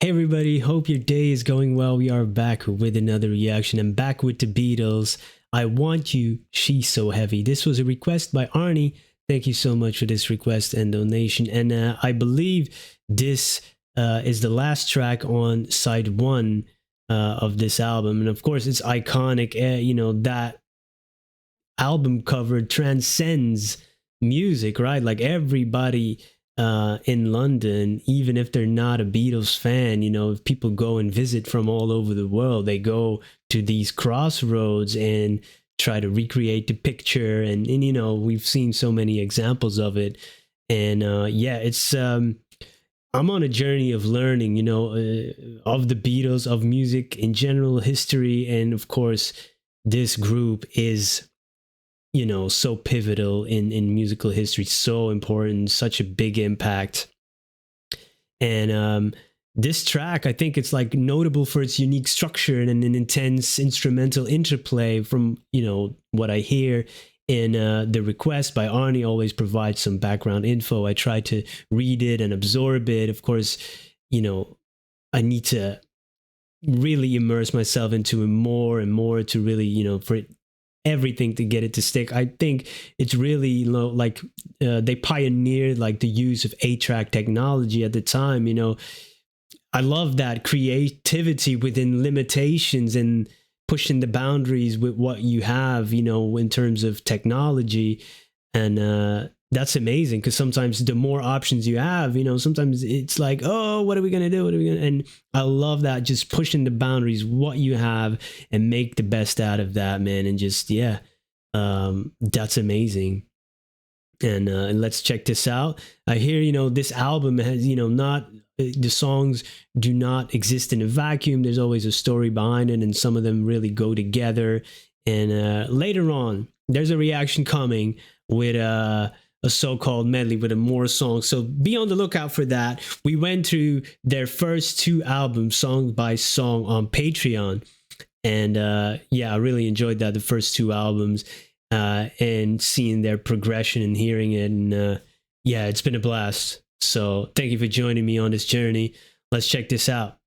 Hey everybody, hope your day is going well. We are back with another reaction. I'm back with the Beatles. I Want You, She's So Heavy. This was a request by Arnie. Thank you so much for this request and donation. And I believe this is the last track on side one of this album. And of course, it's iconic. That album cover transcends music, right? Like everybody in London, even if they're not a Beatles fan, if people go and visit from all over the world, they go to these crossroads and try to recreate the picture. And we've seen so many examples of it. And it's I'm on a journey of learning, of the Beatles, of music in general, history, and of course, this group is so pivotal in musical history, so important, such a big impact. And this track, I think it's like notable for its unique structure and an intense instrumental interplay. From what I hear in the request by Arnie, always provides some background info. I try to read it and absorb it. Of course, I need to really immerse myself into it more and more to really for it everything to get it to stick. I think it's really like they pioneered like the use of 8-track technology at the time. I love that creativity within limitations and pushing the boundaries with what you have, in terms of technology. And that's amazing, because sometimes the more options you have, sometimes it's like, oh, what are we gonna do? What are we gonna? And I love that, just pushing the boundaries, what you have, and make the best out of that, man. And just that's amazing. And let's check this out. I hear this album has not the songs do not exist in a vacuum. There's always a story behind it, and some of them really go together. And later on, there's a reaction coming with a so-called medley with more songs, so be on the lookout for that. We went through their first two albums song by song on Patreon, and I really enjoyed that, the first two albums, and seeing their progression and hearing it. And it's been a blast. So thank you for joining me on this journey. Let's check this out.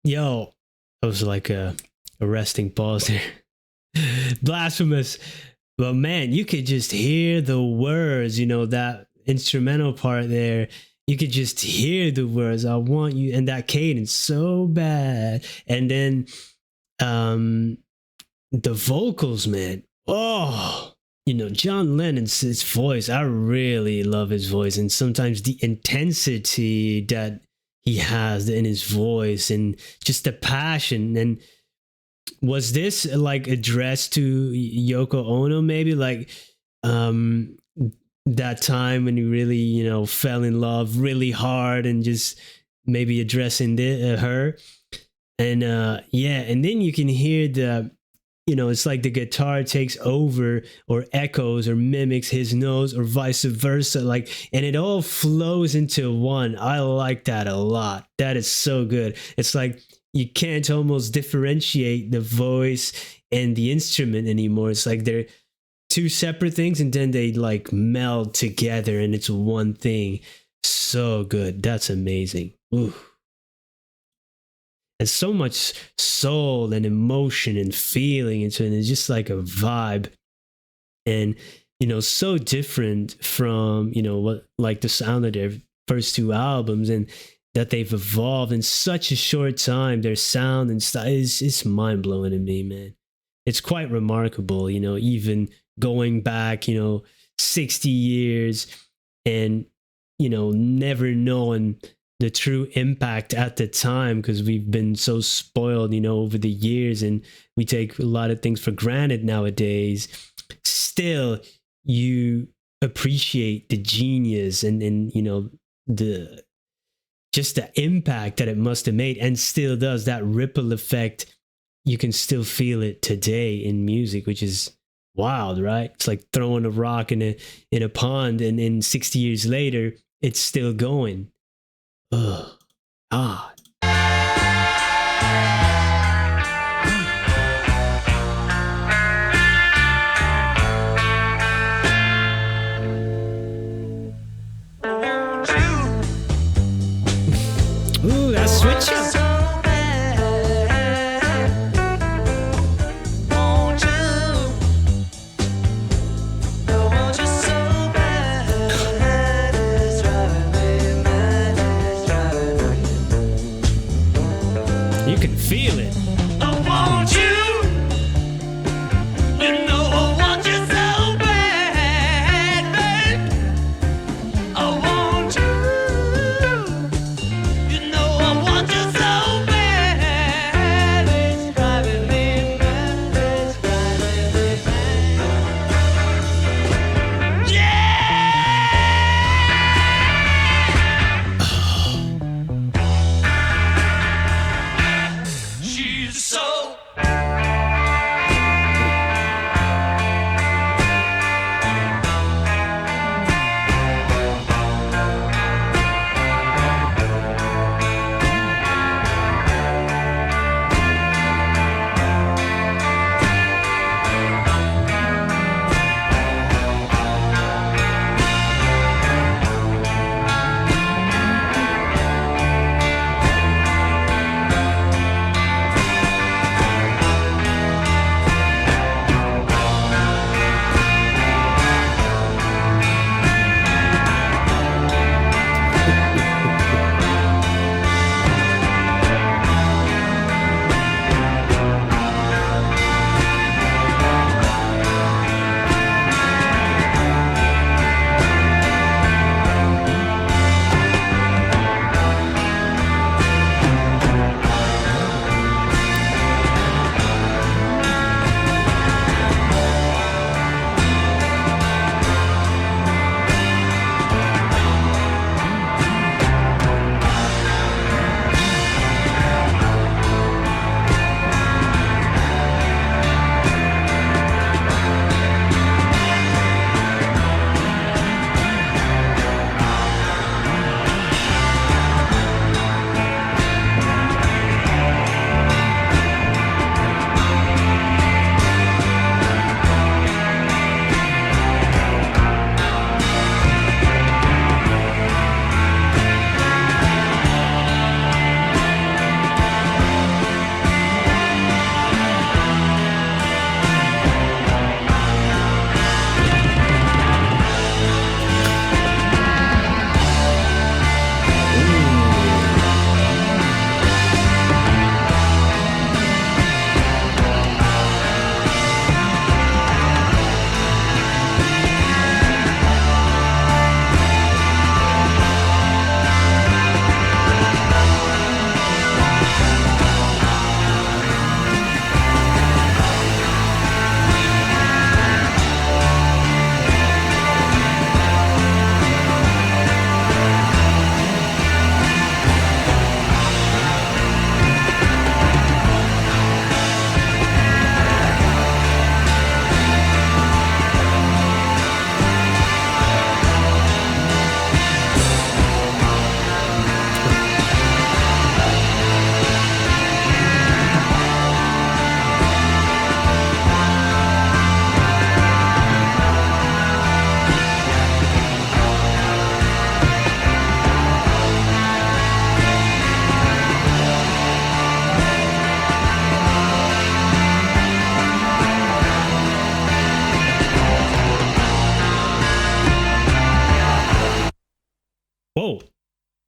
Yo, that was like a resting pause there. Blasphemous. But man, you could just hear the words, that instrumental part there. You could just hear the words, I want you, and that cadence so bad. And then um the vocals, man. Oh, John Lennon's his voice. I really love his voice, and sometimes the intensity that he has in his voice, and just the passion. And was this like addressed to Yoko Ono? Maybe like um that time when you really fell in love really hard, and just maybe addressing her. And yeah, and then you can hear it's like the guitar takes over or echoes or mimics his notes or vice versa, like, and it all flows into one. I like that a lot. That is so good. It's like you can't almost differentiate the voice and the instrument anymore. It's like they're two separate things, and then they like meld together and it's one thing. So good. That's amazing. Ooh. And so much soul and emotion and feeling into it. And it's just like a vibe. And, so different from, what like the sound of their first two albums, and that they've evolved in such a short time. Their sound and style is mind blowing to me, man. It's quite remarkable, even going back, 60 years, and, never knowing the true impact at the time, because we've been so spoiled, over the years, and we take a lot of things for granted nowadays. Still, you appreciate the genius and the just the impact that it must have made, and still does. That ripple effect, you can still feel it today in music, which is wild, right? It's like throwing a rock in a pond, and 60 years later, it's still going. Ugh. Ah. Ooh, that switch up. You can feel it. I want you. You know I want you so bad, babe. I want you. You know I want you so bad. It's driving me mad. It's driving me mad. Yeah. She's so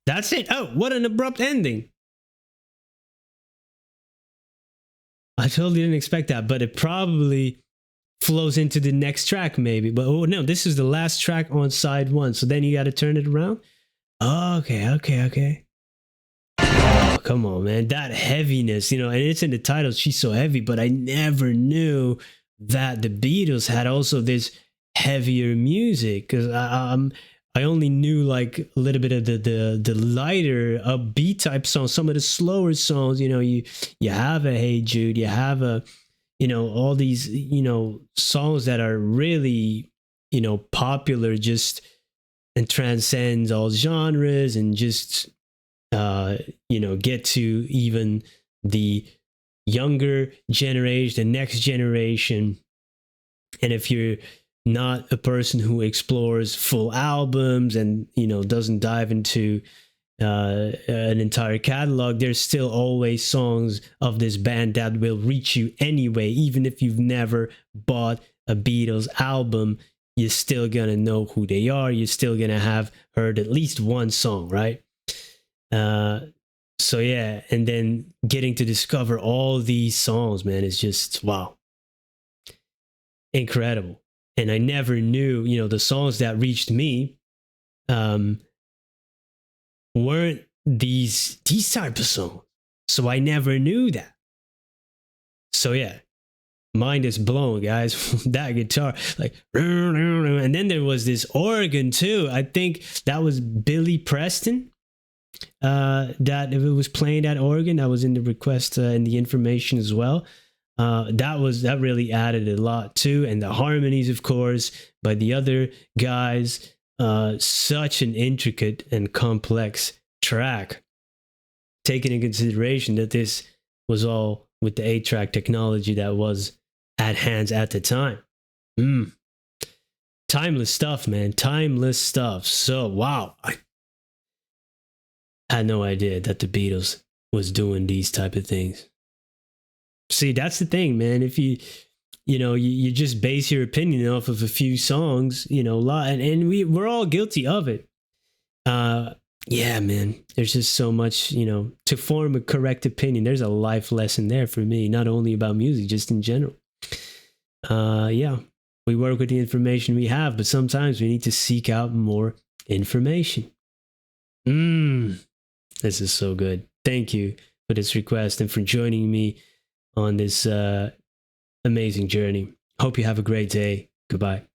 That's it. Oh, what an abrupt ending. I totally didn't expect that, but it probably flows into the next track, maybe. But oh no, this is the last track on side one. So then you got to turn it around. Okay. Oh, come on, man. That heaviness, and it's in the title, She's So Heavy, but I never knew that the Beatles had also this heavier music because I only knew like a little bit of the lighter upbeat type songs, some of the slower songs. You have a Hey Jude, you have a all these songs that are really popular, just and transcends all genres and just get to even the younger generation, the next generation. And if you're not a person who explores full albums and doesn't dive into an entire catalog, there's still always songs of this band that will reach you anyway. Even if you've never bought a Beatles album, you're still gonna know who they are. You're still gonna have heard at least one song, right? So yeah, and then getting to discover all these songs, man, is just wow, incredible. And I never knew, the songs that reached me weren't these type of songs. So I never knew that. So yeah, mind is blown, guys. That guitar, like, and then there was this organ too. I think that was Billy Preston. That if it was playing that organ, that was in the request and the information as well. That really added a lot too, and the harmonies, of course, by the other guys. Such an intricate and complex track, taking in consideration that this was all with the 8-track technology that was at hands at the time. Timeless stuff, man. Timeless stuff. So wow, I had no idea that the Beatles was doing these type of things. See, that's the thing, man. If you just base your opinion off of a few songs, a lot, and we're all guilty of it. Yeah, man. There's just so much, to form a correct opinion. There's a life lesson there for me, not only about music, just in general. Yeah, we work with the information we have, but sometimes we need to seek out more information. This is so good. Thank you for this request and for joining me on this amazing journey. Hope you have a great day. Goodbye.